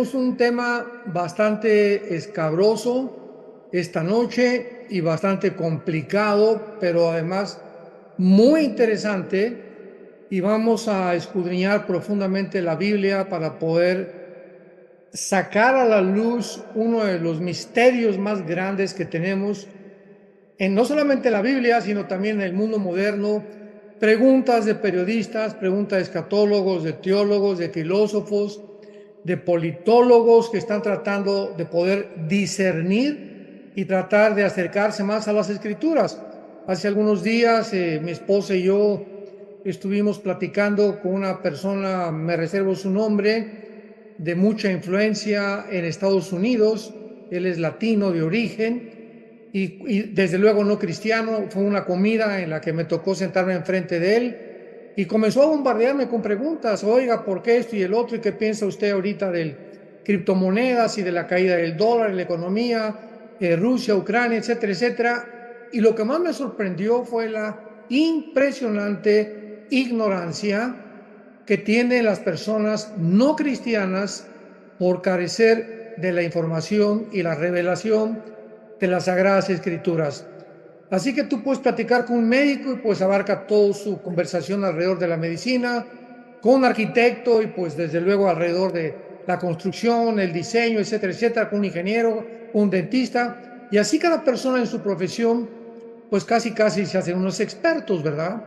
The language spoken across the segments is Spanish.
Tenemos un tema bastante escabroso esta noche y bastante complicado, pero además muy interesante, y vamos a escudriñar profundamente la Biblia para poder sacar a la luz uno de los misterios más grandes que tenemos en no solamente la Biblia, sino también en el mundo moderno. Preguntas de periodistas, preguntas de escatólogos, de teólogos, de filósofos, de politólogos que están tratando de poder discernir y tratar de acercarse más a las escrituras. Hace algunos días mi esposa y yo estuvimos platicando con una persona, me reservo su nombre, de mucha influencia en Estados Unidos. Él es latino de origen y desde luego no cristiano. Fue una comida en la que me tocó sentarme enfrente de él y comenzó a bombardearme con preguntas. Oiga, ¿por qué esto y el otro? ¿Y qué piensa usted ahorita del criptomonedas y de la caída del dólar, la economía, Rusia, Ucrania, etcétera, etcétera? Y lo que más me sorprendió fue la impresionante ignorancia que tienen las personas no cristianas por carecer de la información y la revelación de las Sagradas Escrituras. Así que tú puedes platicar con un médico y pues abarca toda su conversación alrededor de la medicina, con un arquitecto y pues desde luego alrededor de la construcción, el diseño, etcétera, etcétera, con un ingeniero, con un dentista, y así cada persona en su profesión pues casi se hacen unos expertos, ¿verdad?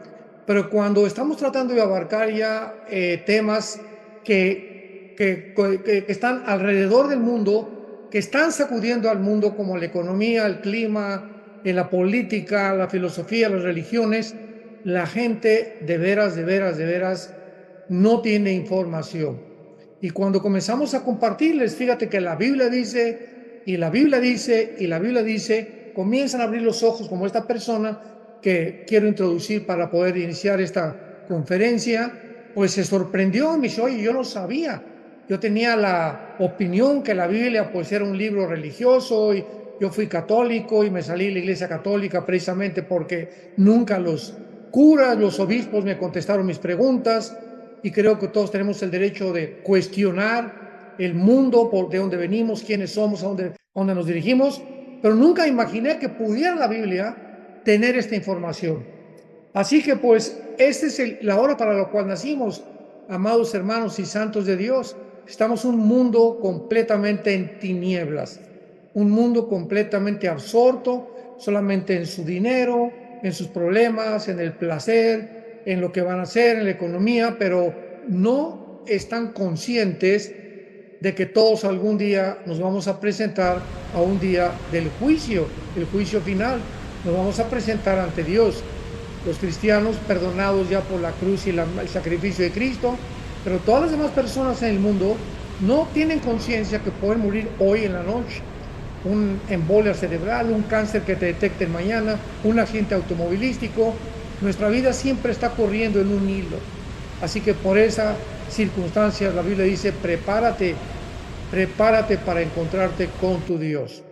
Pero cuando estamos tratando de abarcar ya temas que están alrededor del mundo, que están sacudiendo al mundo, como la economía, el clima, la política, la filosofía, las religiones, la gente de veras no tiene información. Y cuando comenzamos a compartirles, fíjate que la Biblia dice, y la Biblia dice, y la Biblia dice, comienzan a abrir los ojos como esta persona que quiero introducir para poder iniciar esta conferencia. Pues se sorprendió, me dice, oye, yo no sabía. Yo tenía la opinión que la Biblia pues era un libro religioso, y yo fui católico y me salí de la iglesia católica precisamente porque nunca los curas, los obispos me contestaron mis preguntas, y creo que todos tenemos el derecho de cuestionar el mundo, de dónde venimos, quiénes somos, a dónde nos dirigimos, pero nunca imaginé que pudiera la Biblia tener esta información. Así que pues esta es la hora para la cual nacimos, amados hermanos y santos de Dios. Estamos en un mundo completamente en tinieblas, un mundo completamente absorto solamente en su dinero, en sus problemas, en el placer, en lo que van a hacer, en la economía, pero no están conscientes de que todos algún día nos vamos a presentar a un día del juicio, el juicio final. Nos vamos a presentar ante Dios, los cristianos perdonados ya por la cruz y el sacrificio de Cristo, pero todas las demás personas en el mundo no tienen conciencia que pueden morir hoy en la noche. Un embolia cerebral, un cáncer que te detecten mañana, un accidente automovilístico. Nuestra vida siempre está corriendo en un hilo. Así que por esa circunstancia la Biblia dice, prepárate para encontrarte con tu Dios.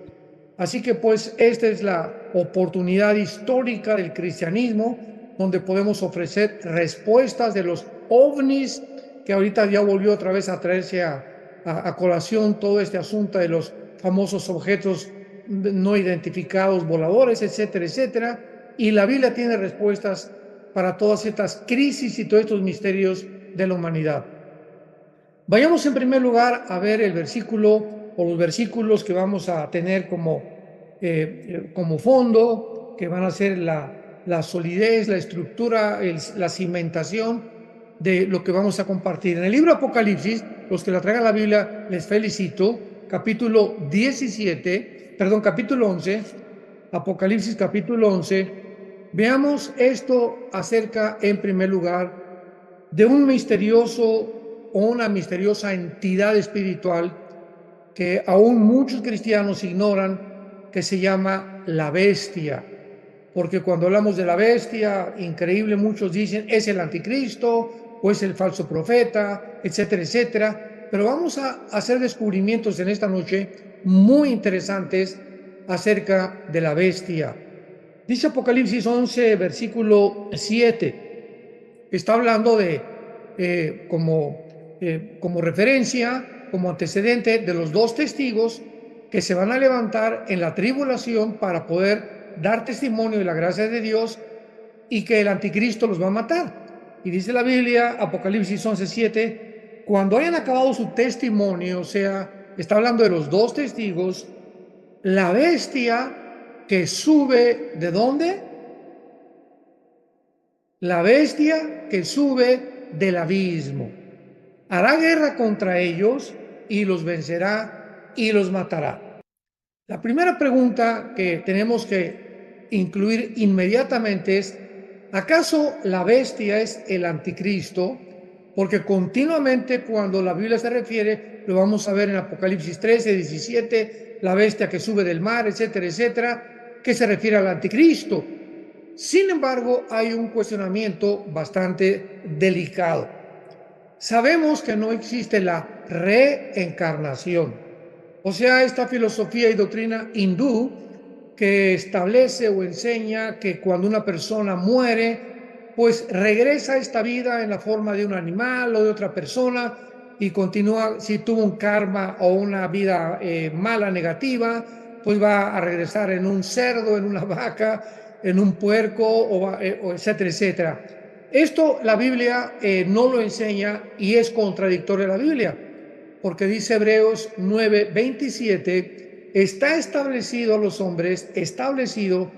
Así que pues esta es la oportunidad histórica del cristianismo, donde podemos ofrecer respuestas de los ovnis, que ahorita ya volvió otra vez a traerse a colación todo este asunto de los famosos objetos no identificados voladores, etcétera, etcétera. Y la Biblia tiene respuestas para todas estas crisis y todos estos misterios de la humanidad. Vayamos en primer lugar a ver el versículo o los versículos que vamos a tener como fondo, que van a ser la solidez, la estructura, la cimentación de lo que vamos a compartir. En el libro Apocalipsis, los que la traigan la Biblia, les felicito, capítulo 11, Apocalipsis capítulo 11, veamos esto acerca, en primer lugar, de un misterioso o una misteriosa entidad espiritual que aún muchos cristianos ignoran, que se llama la bestia. Porque cuando hablamos de la bestia, increíble, muchos dicen es el anticristo o es el falso profeta, etcétera, etcétera. Pero vamos a hacer descubrimientos en esta noche muy interesantes acerca de la bestia. Dice Apocalipsis 11, versículo 7. Está hablando de, como referencia, como antecedente de los dos testigos que se van a levantar en la tribulación para poder dar testimonio de la gracia de Dios y que el anticristo los va a matar. Y dice la Biblia, Apocalipsis 11:7, cuando hayan acabado su testimonio, o sea, está hablando de los dos testigos, la bestia que sube, ¿de dónde? La bestia que sube del abismo. Hará guerra contra ellos y los vencerá y los matará. La primera pregunta que tenemos que incluir inmediatamente es, ¿acaso la bestia es el anticristo? Porque continuamente cuando la Biblia se refiere, lo vamos a ver en Apocalipsis 13, 17, la bestia que sube del mar, etcétera, etcétera, que se refiere al anticristo. Sin embargo, hay un cuestionamiento bastante delicado. Sabemos que no existe la reencarnación, o sea, esta filosofía y doctrina hindú que establece o enseña que cuando una persona muere, pues regresa a esta vida en la forma de un animal o de otra persona y continúa, si tuvo un karma o una vida mala, negativa, pues va a regresar en un cerdo, en una vaca, en un puerco, o etcétera, etcétera. Esto la Biblia no lo enseña y es contradictorio a la Biblia, porque dice Hebreos 9:27, está establecido a los hombres, establecido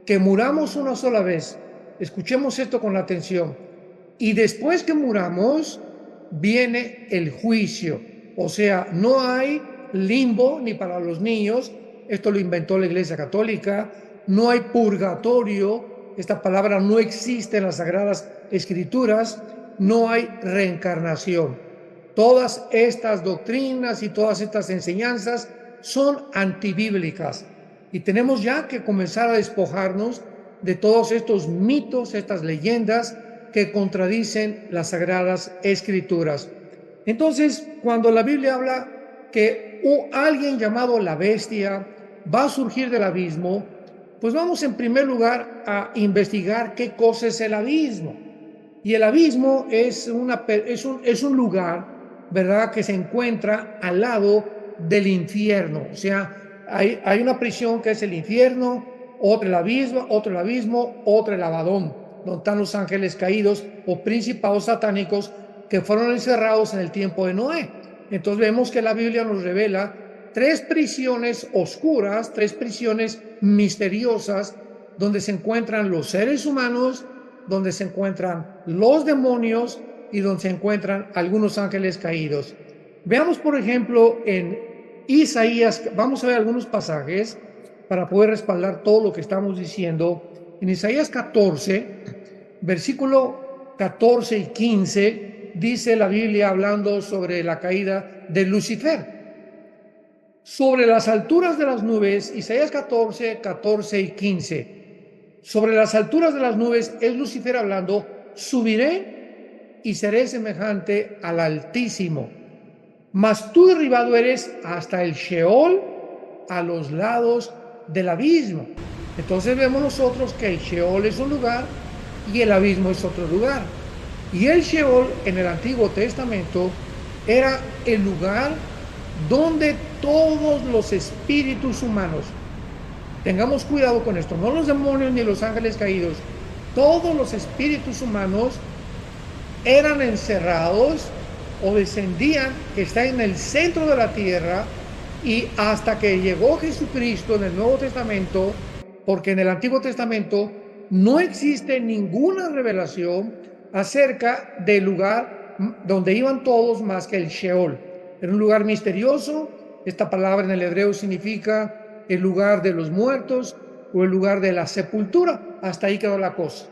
que muramos una sola vez. Escuchemos esto con atención. Y después que muramos, viene el juicio. O sea, no hay limbo ni para los niños. Esto lo inventó la Iglesia Católica. No hay purgatorio. Esta palabra no existe en las Sagradas Escrituras. No hay reencarnación. Todas estas doctrinas y todas estas enseñanzas son antibíblicas y tenemos ya que comenzar a despojarnos de todos estos mitos, estas leyendas que contradicen las Sagradas Escrituras. Entonces, cuando la Biblia habla que alguien llamado la bestia va a surgir del abismo, pues vamos en primer lugar a investigar qué cosa es el abismo. Y el abismo es un lugar, ¿verdad?, que se encuentra al lado del infierno. O sea, hay una prisión que es el infierno, otro el abismo, otro el Abadón, donde están los ángeles caídos o principados satánicos que fueron encerrados en el tiempo de Noé. Entonces vemos que la Biblia nos revela tres prisiones oscuras, tres prisiones misteriosas, donde se encuentran los seres humanos, donde se encuentran los demonios y donde se encuentran algunos ángeles caídos. Veamos, por ejemplo, en Isaías, vamos a ver algunos pasajes para poder respaldar todo lo que estamos diciendo. En Isaías 14, versículo 14 y 15, dice la Biblia hablando sobre la caída de Lucifer. Sobre las alturas de las nubes, Isaías 14, 14 y 15. Sobre las alturas de las nubes es Lucifer hablando, subiré y seré semejante al Altísimo. Mas tú derribado eres hasta el Sheol, a los lados del abismo. Entonces vemos nosotros que el Sheol es un lugar y el abismo es otro lugar. Y el Sheol en el Antiguo Testamento era el lugar donde todos los espíritus humanos, tengamos cuidado con esto, no los demonios ni los ángeles caídos, todos los espíritus humanos eran encerrados o descendían, que está en el centro de la tierra, y hasta que llegó Jesucristo en el Nuevo Testamento, porque en el Antiguo Testamento no existe ninguna revelación acerca del lugar donde iban todos más que el Sheol. Era un lugar misterioso. Esta palabra en el hebreo significa el lugar de los muertos o el lugar de la sepultura. Hasta ahí quedó la cosa.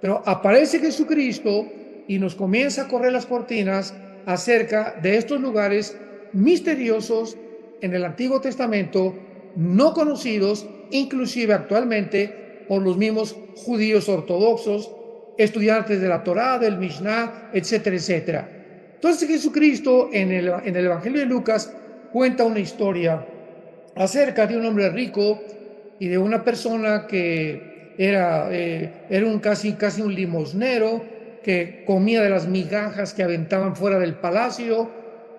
Pero aparece Jesucristo y nos comienza a correr las cortinas acerca de estos lugares misteriosos en el Antiguo Testamento, no conocidos, inclusive actualmente, por los mismos judíos ortodoxos, estudiantes de la Torá, del Mishnah, etcétera, etcétera. Entonces Jesucristo en el Evangelio de Lucas cuenta una historia acerca de un hombre rico y de una persona que era casi un limosnero, que comía de las migajas que aventaban fuera del palacio,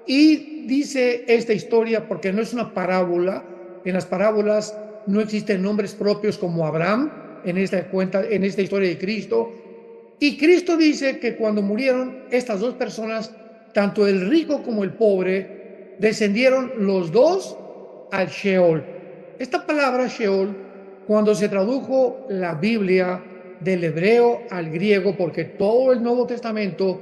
Y dice esta historia porque no es una parábola. En las parábolas no existen nombres propios como Abraham en esta historia de Cristo. Y Cristo dice que cuando murieron estas dos personas, tanto el rico como el pobre, descendieron los dos al Sheol. Esta palabra Sheol, cuando se tradujo la Biblia del hebreo al griego, porque todo el Nuevo Testamento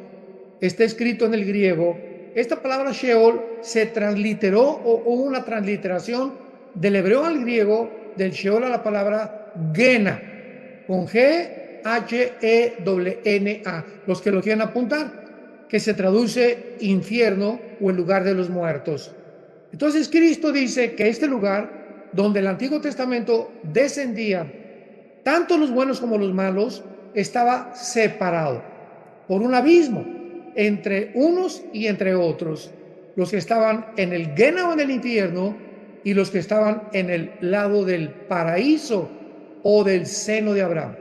está escrito en el griego, esta palabra Sheol se transliteró o una transliteración del hebreo al griego, del Sheol a la palabra Gena, con G, H-E-N-A, los que lo quieran apuntar, que se traduce infierno o el lugar de los muertos. Entonces Cristo dice que este lugar donde el Antiguo Testamento descendía tanto los buenos como los malos, estaba separado por un abismo entre unos y entre otros, los que estaban en el Gena o en el infierno y los que estaban en el lado del paraíso o del seno de Abraham.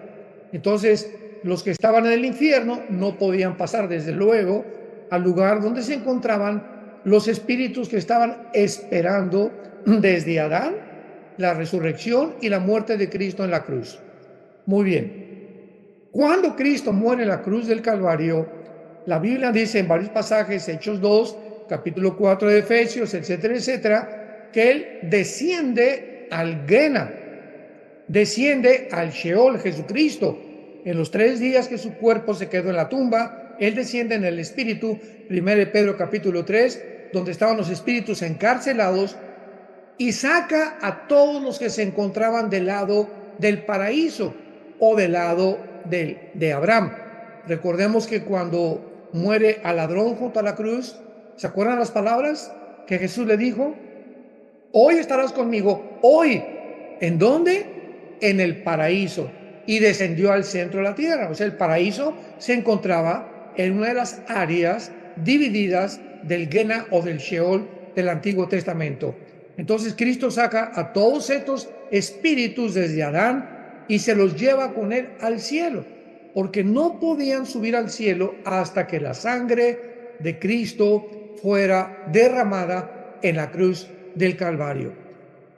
Entonces, los que estaban en el infierno no podían pasar, desde luego, al lugar donde se encontraban los espíritus que estaban esperando desde Adán la resurrección y la muerte de Cristo en la cruz. Muy bien. Cuando Cristo muere en la cruz del Calvario, la Biblia dice en varios pasajes, Hechos 2, capítulo 4 de Efesios, etcétera, etcétera, que Él desciende al Gena, desciende al Sheol, Jesucristo. En los 3 días que su cuerpo se quedó en la tumba, Él desciende en el Espíritu, 1 Pedro capítulo 3, donde estaban los espíritus encarcelados, y saca a todos los que se encontraban del lado del paraíso o del lado de Abraham. Recordemos que cuando muere al ladrón junto a la cruz, ¿se acuerdan las palabras que Jesús le dijo? Hoy estarás conmigo, hoy. ¿En dónde? En el paraíso. Y descendió al centro de la tierra. O sea, el paraíso se encontraba en una de las áreas divididas del Gena o del Sheol del Antiguo Testamento. Entonces Cristo saca a todos estos espíritus desde Adán y se los lleva con él al cielo, porque no podían subir al cielo hasta que la sangre de Cristo fuera derramada en la cruz del Calvario.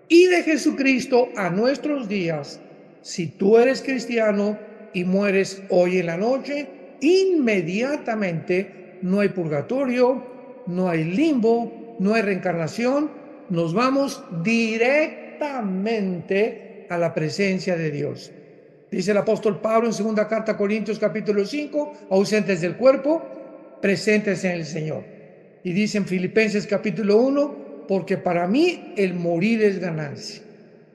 Y de Jesucristo a nuestros días, si tú eres cristiano y mueres hoy en la noche, inmediatamente no hay purgatorio, no hay limbo, no hay reencarnación, nos vamos directamente a la presencia de Dios. Dice el apóstol Pablo en 2 carta a Corintios capítulo 5, ausentes del cuerpo, presentes en el Señor. Y dice en Filipenses capítulo 1, porque para mí el morir es ganancia.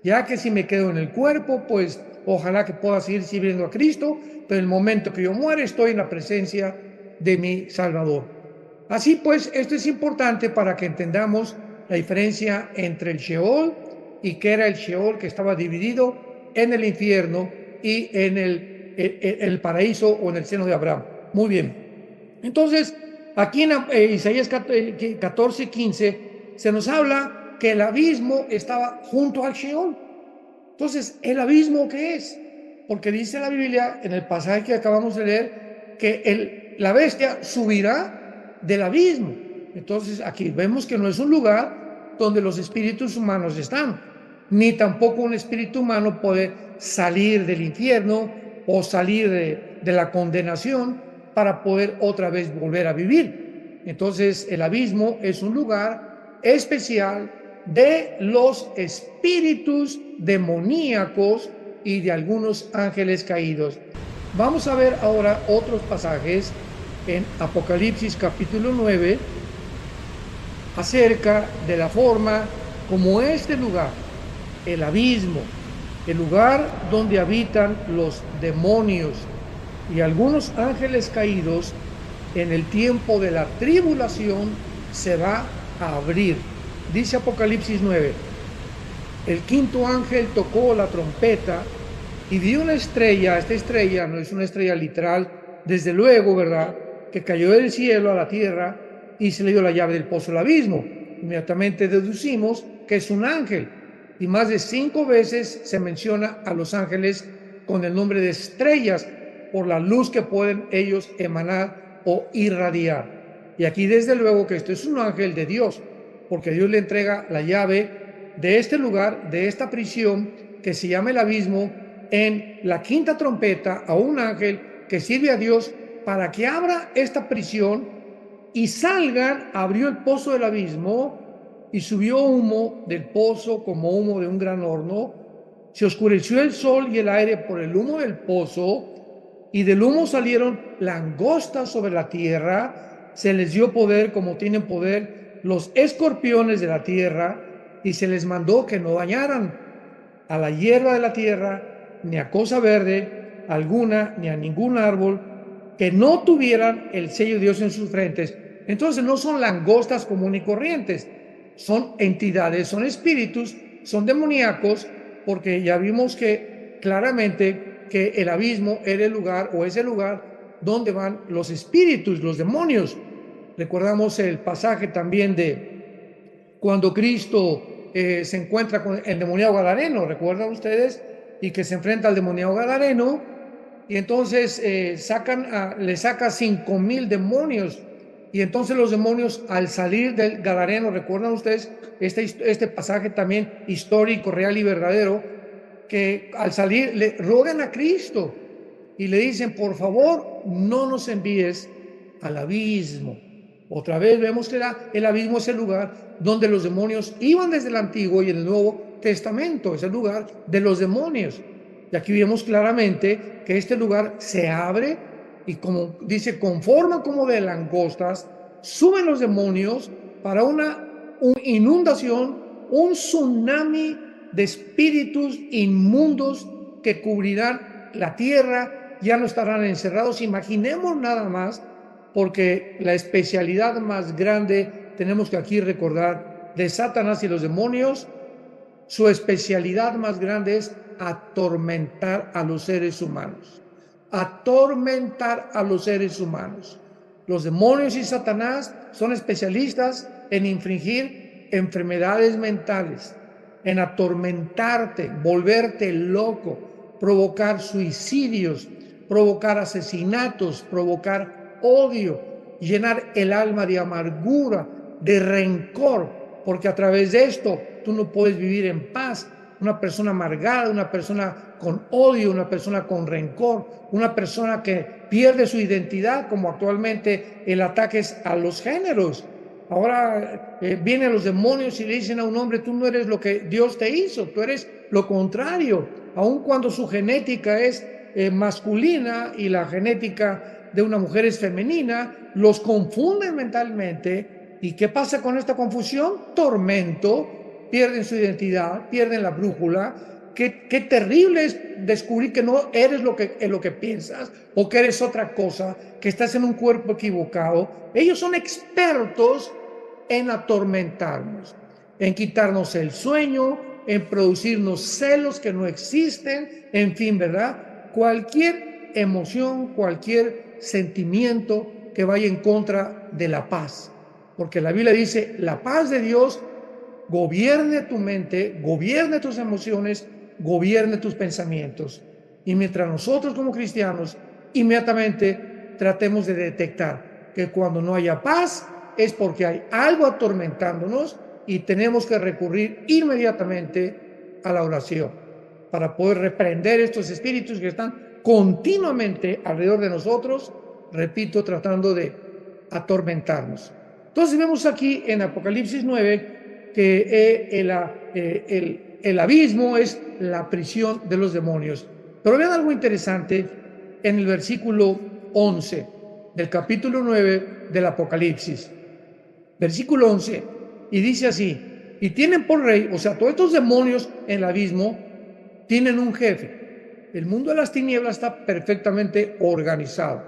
Ya que si me quedo en el cuerpo, pues ojalá que pueda seguir sirviendo a Cristo, pero el momento que yo muera estoy en la presencia de mi Salvador. Así pues, esto es importante para que entendamos la diferencia entre el Sheol y que era el Sheol que estaba dividido en el infierno y en el paraíso o en el seno de Abraham. Muy bien. Entonces, aquí en Isaías 14:15 se nos habla que el abismo estaba junto al Sheol. Entonces, ¿el abismo qué es? Porque dice la Biblia en el pasaje que acabamos de leer que la bestia subirá del abismo. Entonces, aquí vemos que no es un lugar donde los espíritus humanos están, ni tampoco un espíritu humano puede salir del infierno o salir de la condenación para poder otra vez volver a vivir. Entonces, el abismo es un lugar especial de los espíritus demoníacos y de algunos ángeles caídos. Vamos a ver ahora otros pasajes en Apocalipsis capítulo 9 acerca de la forma como este lugar, el abismo, el lugar donde habitan los demonios y algunos ángeles caídos, en el tiempo de la tribulación se va a abrir. Dice Apocalipsis 9, el quinto ángel tocó la trompeta y vio una estrella. Esta estrella no es una estrella literal, desde luego, ¿verdad?, que cayó del cielo a la tierra y se le dio la llave del pozo del abismo. Inmediatamente deducimos que es un ángel, y más de 5 veces se menciona a los ángeles con el nombre de estrellas por la luz que pueden ellos emanar o irradiar. Y aquí desde luego que esto es un ángel de Dios, porque Dios le entrega la llave de este lugar, de esta prisión que se llama el abismo, en la quinta trompeta a un ángel que sirve a Dios para que abra esta prisión y salgan. Abrió el pozo del abismo y subió humo del pozo como humo de un gran horno. Se oscureció el sol y el aire por el humo del pozo, y del humo salieron langostas sobre la tierra. Se les dio poder como tienen poder los escorpiones de la tierra, y se les mandó que no dañaran a la hierba de la tierra, ni a cosa verde alguna, ni a ningún árbol, que no tuvieran el sello de Dios en sus frentes. Entonces no son langostas comunes y corrientes, son entidades, son espíritus, son demoníacos, porque ya vimos que claramente que el abismo era el lugar, o es el lugar donde van los espíritus, los demonios. Recordamos el pasaje también de cuando Cristo se encuentra con el demoniado gadareno, ¿recuerdan ustedes? Y que se enfrenta al demoniado gadareno, y entonces le saca 5,000 demonios, y entonces los demonios al salir del gadareno, ¿recuerdan ustedes este pasaje también histórico, real y verdadero? Que al salir le rogan a Cristo y le dicen: por favor, no nos envíes al abismo. Otra vez vemos que el abismo es el lugar donde los demonios iban desde el Antiguo y en el Nuevo Testamento, es el lugar de los demonios. Y aquí vemos claramente que este lugar se abre y, como dice, con forma como de langostas, suben los demonios para una inundación, un tsunami de espíritus inmundos que cubrirán la tierra. Ya no estarán encerrados. Imaginemos nada más, porque la especialidad más grande, tenemos que aquí recordar, de Satanás y los demonios, su especialidad más grande es atormentar a los seres humanos. Atormentar a los seres humanos. Los demonios y Satanás son especialistas en infringir enfermedades mentales, en atormentarte, volverte loco, provocar suicidios, provocar asesinatos, provocar odio, llenar el alma de amargura, de rencor, porque a través de esto tú no puedes vivir en paz. Una persona amargada, una persona con odio, una persona con rencor, una persona que pierde su identidad, como actualmente el ataque es a los géneros. Ahora vienen los demonios y le dicen a un hombre: tú no eres lo que Dios te hizo, tú eres lo contrario, aun cuando su genética es masculina y la genética de una mujer es femenina. Los confunden mentalmente. ¿Y qué pasa con esta confusión? Tormento, pierden su identidad, pierden la brújula. Qué terrible es descubrir que no eres lo que piensas, o que eres otra cosa, que estás en un cuerpo equivocado. Ellos son expertos en atormentarnos, en quitarnos el sueño, en producirnos celos que no existen, en fin, ¿verdad? Cualquier emoción, cualquier sentimiento que vaya en contra de la paz. Porque la Biblia dice: la paz de Dios gobierne tu mente, gobierne tus emociones, gobierne tus pensamientos. Y mientras nosotros como cristianos inmediatamente tratemos de detectar que cuando no haya paz es porque hay algo atormentándonos, y tenemos que recurrir inmediatamente a la oración para poder reprender estos espíritus que están continuamente alrededor de nosotros, repito, tratando de atormentarnos. Entonces vemos aquí en Apocalipsis 9 que el abismo es la prisión de los demonios. Pero vean algo interesante en el versículo 11 del capítulo 9 del Apocalipsis. Versículo 11, y dice así: y tienen por rey, o sea, todos estos demonios en el abismo tienen un jefe. El mundo de las tinieblas está perfectamente organizado.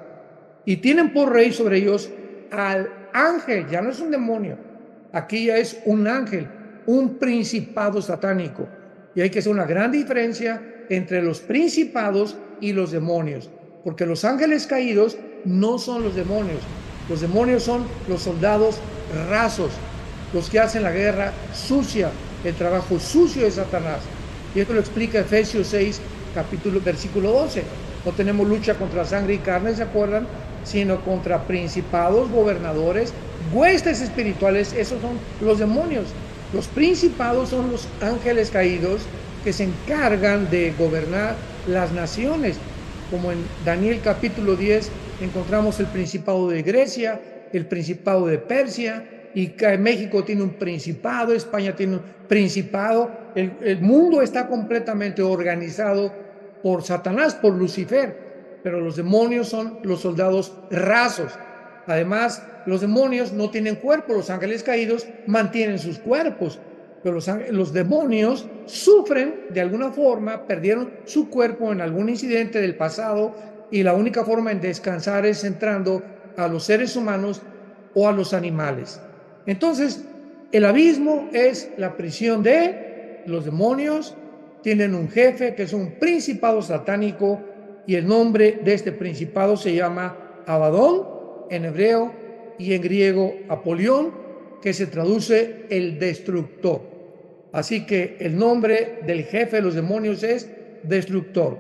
Y tienen por rey sobre ellos al ángel. Ya no es un demonio, aquí ya es un ángel, un principado satánico. Y hay que hacer una gran diferencia entre los principados y los demonios, porque los ángeles caídos no son los demonios. Los demonios son los soldados rasos, los que hacen la guerra sucia, el trabajo sucio de Satanás. Y esto lo explica Efesios 6, versículo 12. No tenemos lucha contra sangre y carne, ¿se acuerdan? sino contra principados, gobernadores, huestes espirituales. Esos son los demonios. Los principados son los ángeles caídos que se encargan de gobernar las naciones. Como en Daniel capítulo 10 encontramos el principado de Grecia, el principado de Persia, y México tiene un principado, España tiene un principado. El mundo está completamente organizado por Satanás, por Lucifer, pero los demonios son los soldados rasos. Además, los demonios no tienen cuerpo, los ángeles caídos mantienen sus cuerpos, pero los demonios sufren de alguna forma, perdieron su cuerpo en algún incidente del pasado, y la única forma en descansar es entrando a los seres humanos o a los animales. Entonces, el abismo es la prisión de los demonios. Tienen un jefe que es un principado satánico, y el nombre de este principado se llama Abadón en hebreo, y en griego Apolión, que se traduce el destructor. Así que el nombre del jefe de los demonios es destructor.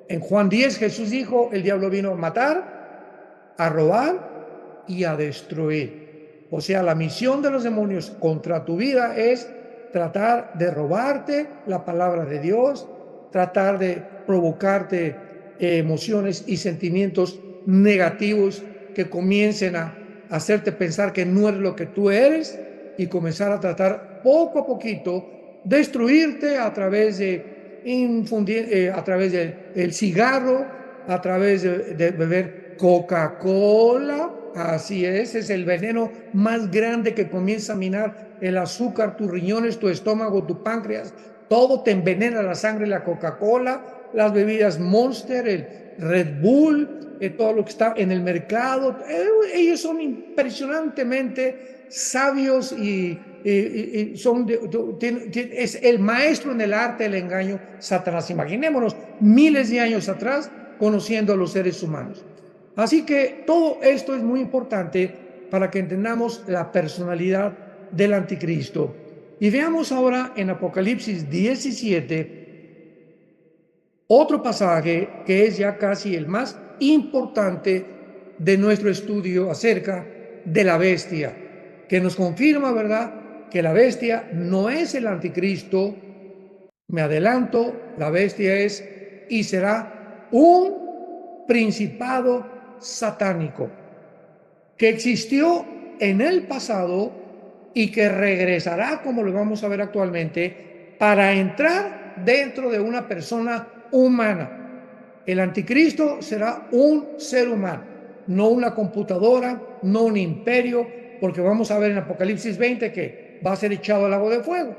En Juan 10 Jesús dijo: el diablo vino a matar, a robar y a destruir. O sea, la misión de los demonios contra tu vida es tratar de robarte la palabra de Dios, tratar de provocarte emociones y sentimientos negativos que comiencen a hacerte pensar que no eres lo que tú eres, y comenzar a tratar poco a poquito destruirte a través de infundir, a través del cigarro, a través de beber Coca-Cola. Así es el veneno más grande que comienza a minar el azúcar, tus riñones, tu estómago, tu páncreas. Todo te envenena la sangre, la Coca-Cola, las bebidas Monster, el Red Bull, todo lo que está en el mercado. Ellos son impresionantemente sabios y es el maestro en el arte del engaño, Satanás. Imaginémonos miles de años atrás conociendo a los seres humanos. Así que todo esto es muy importante para que entendamos la personalidad del anticristo. Y veamos ahora en Apocalipsis 17 otro pasaje que es ya casi el más importante de nuestro estudio acerca de la bestia, que nos confirma, ¿verdad?, que la bestia no es el anticristo. Me adelanto, la bestia es y será un principado satánico que existió en el pasado y que regresará, como lo vamos a ver actualmente, para entrar dentro de una persona humana. El anticristo será un ser humano, no una computadora, no un imperio, porque vamos a ver en Apocalipsis 20 que va a ser echado al lago de fuego,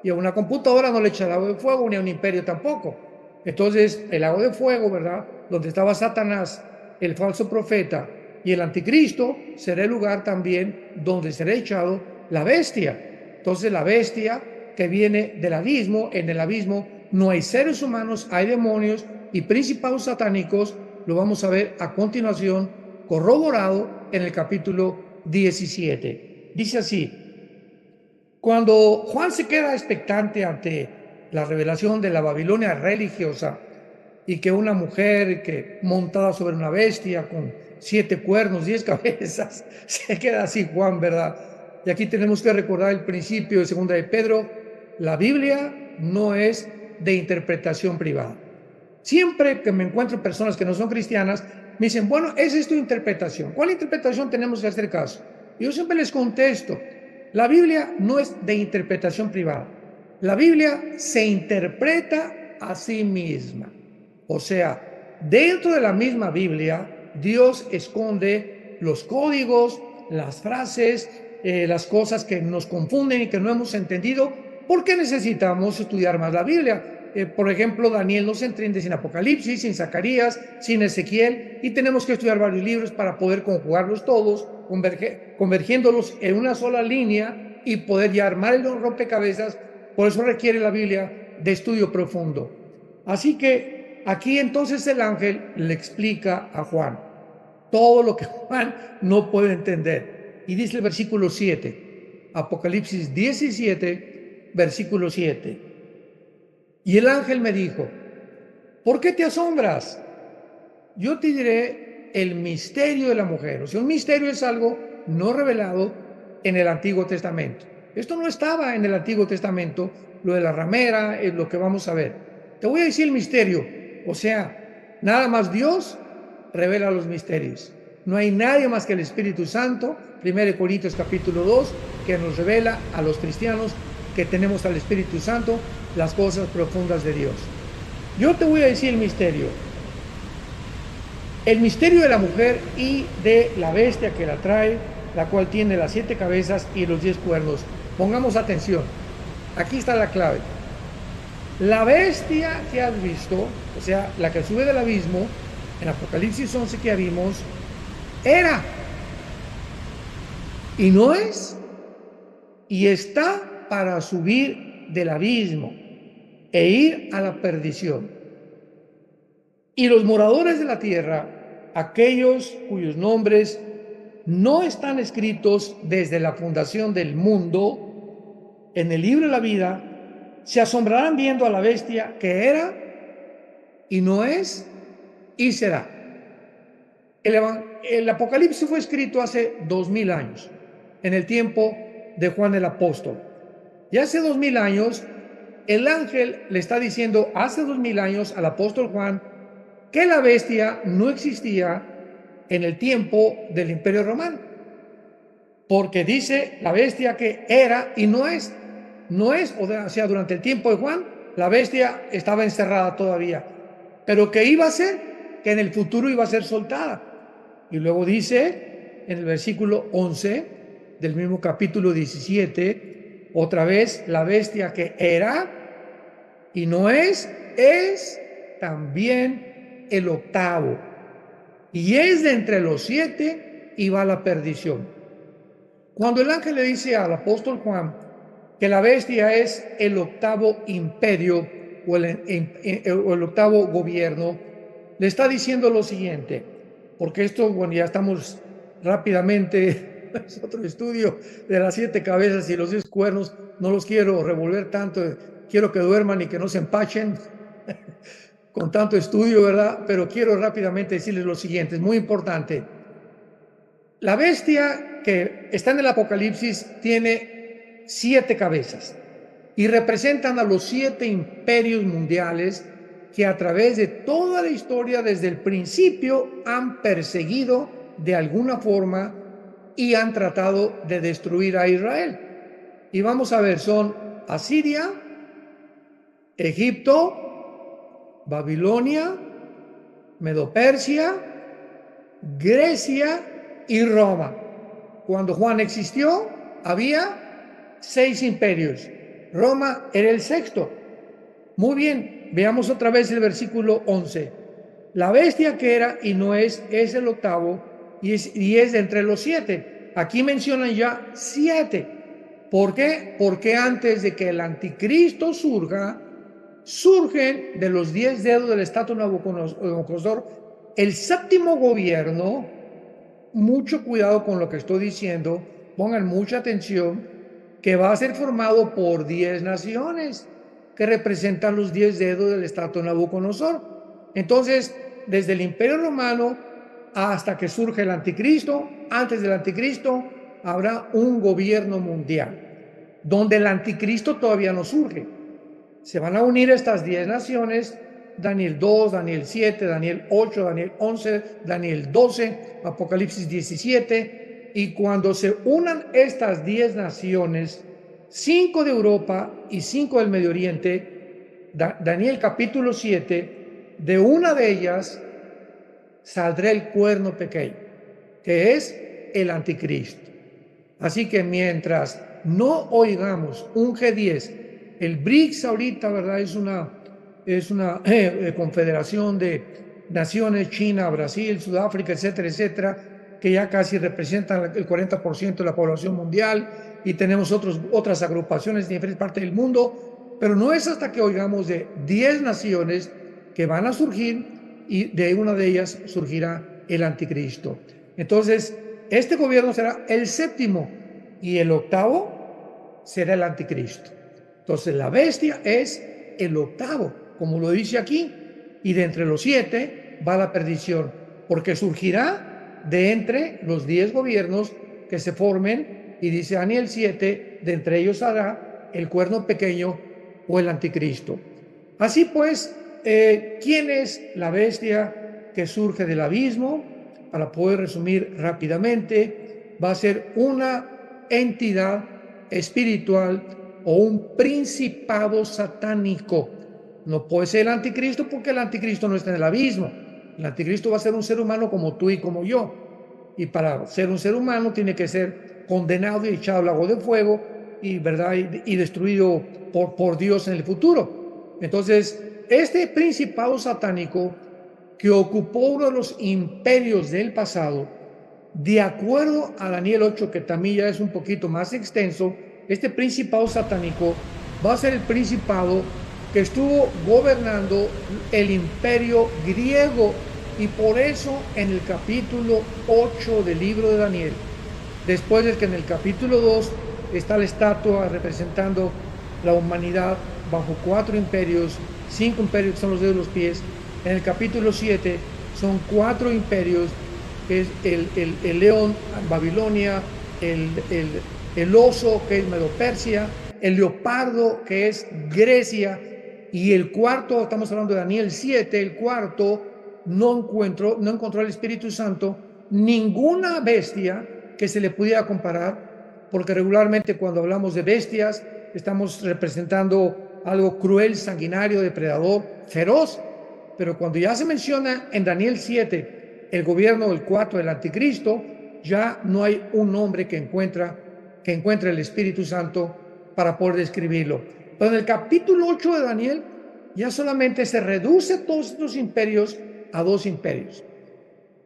y a una computadora no le echa al lago de fuego, ni a un imperio tampoco. Entonces, el lago de fuego, ¿verdad?, donde estaba Satanás, el falso profeta, y el anticristo, será el lugar también donde será echado la bestia. Entonces, la bestia que viene del abismo, en el abismo no hay seres humanos, hay demonios y principados satánicos. Lo vamos a ver a continuación, corroborado en el capítulo 17. Dice así: cuando Juan se queda expectante ante la revelación de la Babilonia religiosa, y que una mujer que montada sobre una bestia con 7 cuernos, 10 cabezas, se queda así Juan, ¿verdad? Y aquí tenemos que recordar el principio de segunda de Pedro: la Biblia no es de interpretación privada. Siempre que me encuentro personas que no son cristianas, me dicen: bueno, esa es tu interpretación. ¿Cuál interpretación tenemos que hacer caso? Y yo siempre les contesto: la Biblia no es de interpretación privada. La Biblia se interpreta a sí misma. O sea, dentro de la misma Biblia, Dios esconde los códigos, las frases, las cosas que nos confunden y que no hemos entendido. ¿Por qué necesitamos estudiar más la Biblia? Por ejemplo, Daniel no se entiende sin Apocalipsis, sin Zacarías, sin Ezequiel, y tenemos que estudiar varios libros para poder conjugarlos todos, convergiéndolos en una sola línea y poder ya armar el rompecabezas. Por eso requiere la Biblia de estudio profundo. Así que aquí entonces el ángel le explica a Juan todo lo que Juan no puede entender. Y dice el versículo 7, Apocalipsis 17, versículo 7. Y el ángel me dijo: ¿por qué te asombras? Yo te diré el misterio de la mujer. O sea, un misterio es algo no revelado en el Antiguo Testamento. Esto no estaba en el Antiguo Testamento, lo de la ramera, es lo que vamos a ver. Te voy a decir el misterio. O sea, nada más Dios revela los misterios. No hay nadie más que el Espíritu Santo, 1 Corintios capítulo 2, que nos revela a los cristianos que tenemos al Espíritu Santo las cosas profundas de Dios. Yo te voy a decir el misterio. El misterio de la mujer y de la bestia que la trae, la cual tiene las 7 cabezas y los 10 cuernos. Pongamos atención. Aquí está la clave. La bestia que has visto, o sea, la que sube del abismo, en Apocalipsis 11 que ya vimos, era y no es y está para subir del abismo e ir a la perdición. Y los moradores de la tierra, aquellos cuyos nombres no están escritos desde la fundación del mundo en el libro de la vida, se asombrarán viendo a la bestia que era y no es y será. El Apocalipsis fue escrito hace 2000 años, en el tiempo de Juan el Apóstol. Y hace 2000 años, el ángel le está diciendo hace 2000 años al apóstol Juan que la bestia no existía en el tiempo del Imperio Romano. Porque dice la bestia que era y no es. No es, o sea, durante el tiempo de Juan, la bestia estaba encerrada todavía. Pero que iba a ser, que en el futuro iba a ser soltada. Y luego dice en el versículo 11 del mismo capítulo 17, otra vez la bestia que era y no es también el octavo. Y es de entre los 7 y va a la perdición. Cuando el ángel le dice al apóstol Juan que la bestia es el octavo imperio o el octavo gobierno, le está diciendo lo siguiente, porque esto, bueno, ya estamos rápidamente, es otro estudio de las 7 cabezas y los 10 cuernos, no los quiero revolver tanto, quiero que duerman y que no se empachen con tanto estudio, ¿verdad? Pero quiero rápidamente decirles lo siguiente, es muy importante. La bestia que está en el Apocalipsis tiene 7 cabezas y representan a los 7 imperios mundiales que a través de toda la historia desde el principio han perseguido de alguna forma y han tratado de destruir a Israel. Y vamos a ver, son Asiria, Egipto, Babilonia, Medo-Persia, Grecia y Roma. Cuando Juan existió, había 6 imperios. Roma era el 6º. Muy bien, veamos otra vez el versículo 11. La bestia que era y no es el octavo y es de entre los 7. Aquí mencionan ya 7. ¿Por qué? Porque antes de que el anticristo surja, surgen de los 10 dedos del estatua Nabucodonosor el 7º gobierno. Mucho cuidado con lo que estoy diciendo, pongan mucha atención, que va a ser formado por 10 naciones que representan los 10 dedos del estatua Nabucodonosor. Entonces, desde el Imperio Romano hasta que surge el anticristo, antes del anticristo habrá un gobierno mundial, donde el anticristo todavía no surge. Se van a unir estas 10 naciones, Daniel 2, Daniel 7, Daniel 8, Daniel 11, Daniel 12, Apocalipsis 17, y cuando se unan estas 10 naciones, 5 de Europa y 5 del Medio Oriente, Daniel capítulo 7, de una de ellas saldrá el cuerno pequeño, que es el anticristo. Así que mientras no oigamos un G10, el BRICS ahorita, ¿verdad? Es una confederación de naciones, China, Brasil, Sudáfrica, etcétera, etcétera, que ya casi representan el 40% de la población mundial, y tenemos otras agrupaciones de diferentes partes del mundo, pero no es hasta que oigamos de 10 naciones que van a surgir y de una de ellas surgirá el anticristo. Entonces, este gobierno será el 7º y el 8º será el anticristo. Entonces, la bestia es el 8º, como lo dice aquí, y de entre los 7 va la perdición. porque surgirá de entre los 10 gobiernos que se formen, y dice Daniel 7, de entre ellos hará el cuerno pequeño o el anticristo. Así pues, ¿quién es la bestia que surge del abismo? Para poder resumir rápidamente, va a ser una entidad espiritual o un principado satánico. No puede ser el anticristo, porque el anticristo no está en el abismo. El anticristo va a ser un ser humano como tú y como yo. Y para ser un ser humano tiene que ser condenado y echado al lago de fuego y, ¿verdad? y destruido por Dios en el futuro. Entonces, este principado satánico que ocupó uno de los imperios del pasado, de acuerdo a Daniel 8, que también ya es un poquito más extenso, este principado satánico va a ser el principado que estuvo gobernando el imperio griego, y por eso en el capítulo 8 del libro de Daniel, después de que en el capítulo 2 está la estatua representando la humanidad bajo 4 imperios, 5 imperios que son los dedos de los pies, en el capítulo 7 son 4 imperios, que es el león, Babilonia, el oso, que es Medo-Persia, el leopardo, que es Grecia, y el cuarto, estamos hablando de Daniel 7, el cuarto no encontró el Espíritu Santo ninguna bestia que se le pudiera comparar, porque regularmente cuando hablamos de bestias estamos representando algo cruel, sanguinario, depredador, feroz, pero cuando ya se menciona en Daniel 7 el gobierno del 4 del anticristo, ya no hay un nombre que encuentre el Espíritu Santo para poder describirlo. Pero en el capítulo 8 de Daniel ya solamente se reduce todos estos imperios a 2 imperios.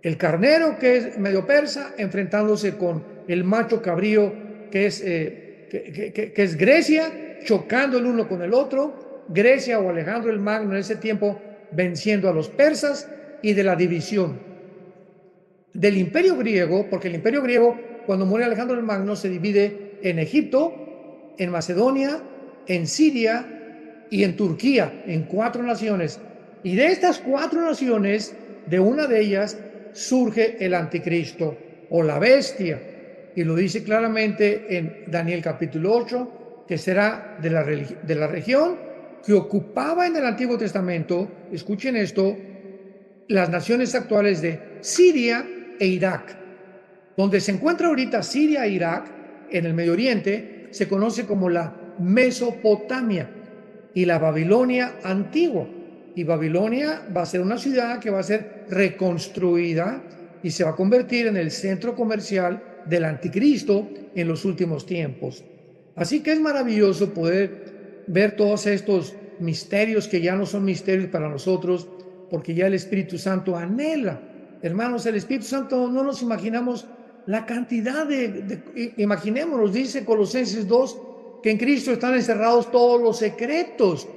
El carnero, que es medio persa, enfrentándose con el macho cabrío, que es Grecia, chocando el uno con el otro. Grecia o Alejandro el Magno en ese tiempo venciendo a los persas, y de la división del imperio griego, porque el imperio griego, cuando muere Alejandro el Magno, se divide en Egipto, en Macedonia, en Siria y en Turquía, en 4 naciones. Y de estas 4 naciones, de una de ellas surge el anticristo o la bestia, y lo dice claramente en Daniel capítulo 8, que será de la región que ocupaba en el Antiguo Testamento, escuchen esto, las naciones actuales de Siria e Irak. Donde se encuentra ahorita Siria e Irak, en el Medio Oriente, se conoce como la Mesopotamia y la Babilonia antigua. Y Babilonia va a ser una ciudad que va a ser reconstruida y se va a convertir en el centro comercial del anticristo en los últimos tiempos. Así que es maravilloso poder ver todos estos misterios que ya no son misterios para nosotros, porque ya el Espíritu Santo anhela. Hermanos, el Espíritu Santo no nos imaginamos la cantidad imaginémonos, dice Colosenses 2, que en Cristo están encerrados todos los secretos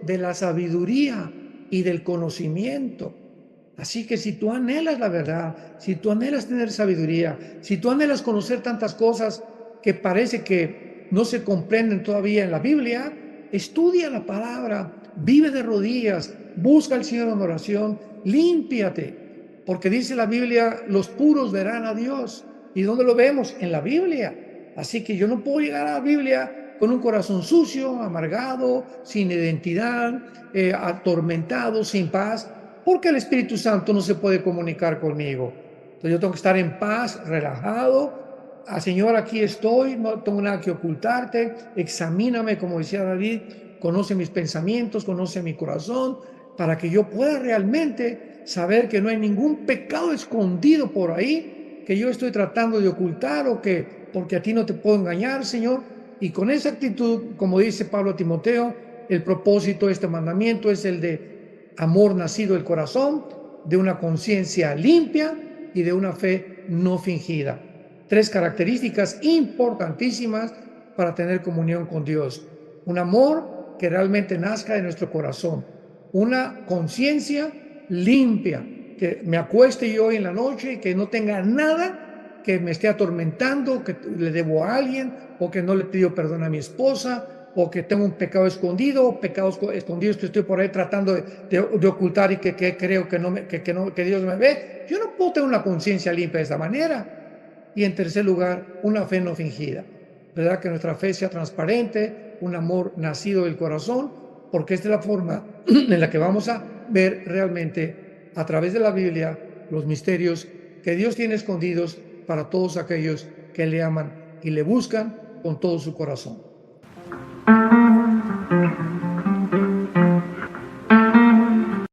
de la sabiduría y del conocimiento. Así que si tú anhelas la verdad, si tú anhelas tener sabiduría, si tú anhelas conocer tantas cosas que parece que no se comprenden todavía en la Biblia, estudia la palabra, vive de rodillas, busca al Señor en oración, límpiate, porque dice la Biblia, los puros verán a Dios. ¿Y dónde lo vemos? En la Biblia. Así que yo no puedo llegar a la Biblia con un corazón sucio, amargado, sin identidad, atormentado, sin paz, porque el Espíritu Santo no se puede comunicar conmigo. Entonces yo tengo que estar en paz, relajado. Señor, aquí estoy, no tengo nada que ocultarte, examíname, como decía David, conoce mis pensamientos, conoce mi corazón, para que yo pueda realmente saber que no hay ningún pecado escondido por ahí que yo estoy tratando de ocultar, o que porque a ti no te puedo engañar, Señor. Y con esa actitud, como dice Pablo a Timoteo, el propósito de este mandamiento es el de amor nacido del corazón, de una conciencia limpia y de una fe no fingida. 3 características importantísimas para tener comunión con Dios. Un amor que realmente nazca de nuestro corazón. Una conciencia limpia, que me acueste yo hoy en la noche y que no tenga nada que me esté atormentando, que le debo a alguien, o que no le pido perdón a mi esposa, o que tengo un pecado escondido, pecados escondidos que estoy por ahí tratando de ocultar y que creo que Dios me ve. Yo no puedo tener una conciencia limpia de esta manera. Y en tercer lugar, una fe no fingida, ¿verdad? Que nuestra fe sea transparente, un amor nacido del corazón, porque esta es la forma en la que vamos a ver realmente a través de la Biblia los misterios que Dios tiene escondidos para todos aquellos que le aman y le buscan con todo su corazón.